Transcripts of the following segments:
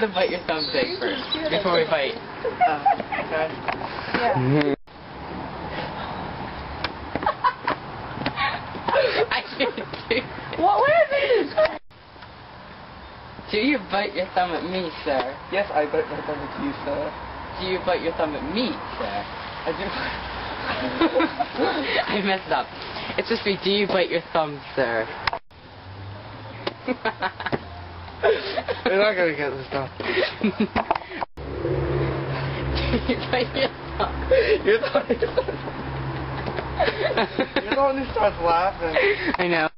the bite your thumb thing first, before we fight. Oh, okay. Yeah. I can't do it. What? Where is this? Do you bite your thumb at me, sir? Yes, I bite my thumb at you, sir. Do you bite your thumb at me, sir? I do. I messed up. It's supposed to be, do you bite your thumb, sir? You're not gonna get this done. Do you bite your thumb? You're the one who starts laughing. I know.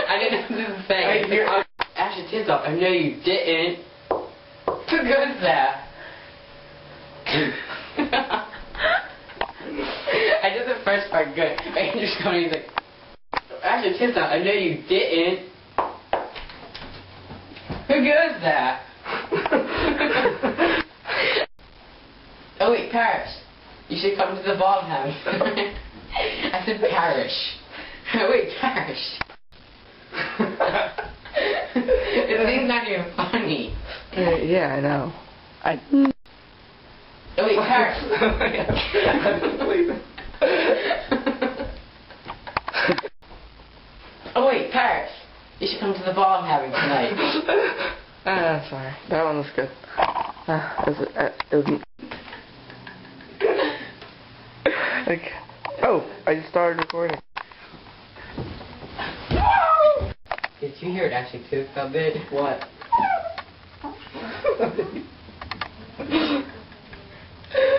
I didn't know this was a thing. Ash your tits off. I know you didn't. Who goes there? I did the first part good. But Andrew's coming, he's like, Ash your tits off. I know you didn't. Who goes there? Oh wait, Parrish. You should come to the ball house. I said Parrish. Oh wait, Parrish. This thing's not even funny. Yeah, I know. Oh wait, Parrish. Oh wait, Parrish. You should come to the ball I'm having tonight. Sorry. That one was good. It was like, oh, I just started recording. Did you hear it actually too? Felt good? What?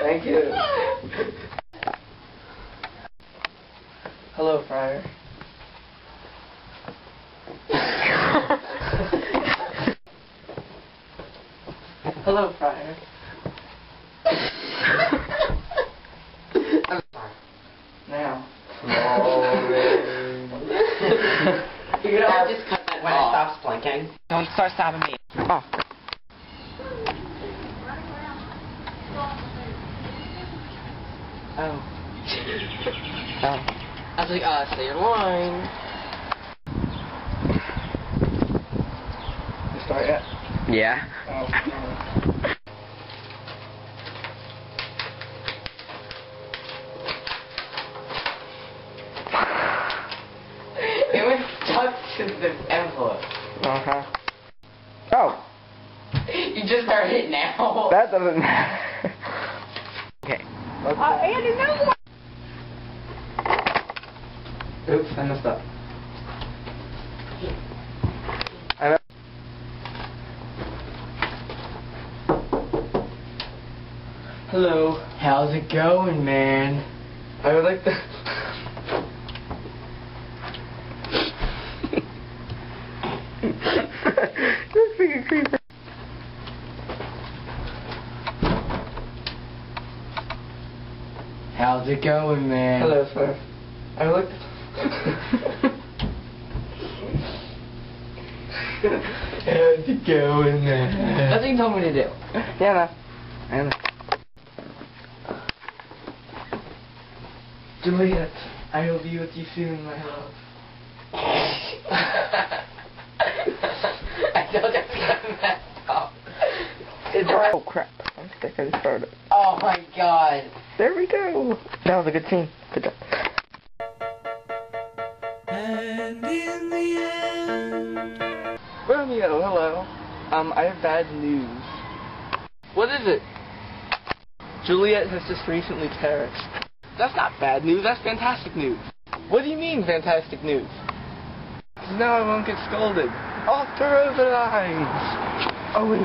Thank you. Hello, Friar. Hello, Friar. Now. You know, I'll just cut that when it stops blinking. Don't start stabbing me. Oh. Oh. Oh. I was like, say your line. You start yet? Yeah. Oh. It was stuck to the envelope. Uh-huh. Oh. You just started now. That doesn't matter. Okay. Andy, no! Oops, I messed up. Hello. How's it going, man? I would like to... This freaking creeper. How's it going, man? Hello, sir. I would like to... How's it going, man? That's what you told me to do. Yeah, no. I know. Juliet, I will be with you soon, my love. I told you to mess up. Oh crap, I'm stuck, I just started. Oh my god. There we go. That was a good scene. Good job. And in the end... Romeo, hello. I have bad news. What is it? Juliet has just recently perished. That's not bad news, that's fantastic news. What do you mean, fantastic news? 'Cause now I won't get scolded. All through the lines. Oh wait.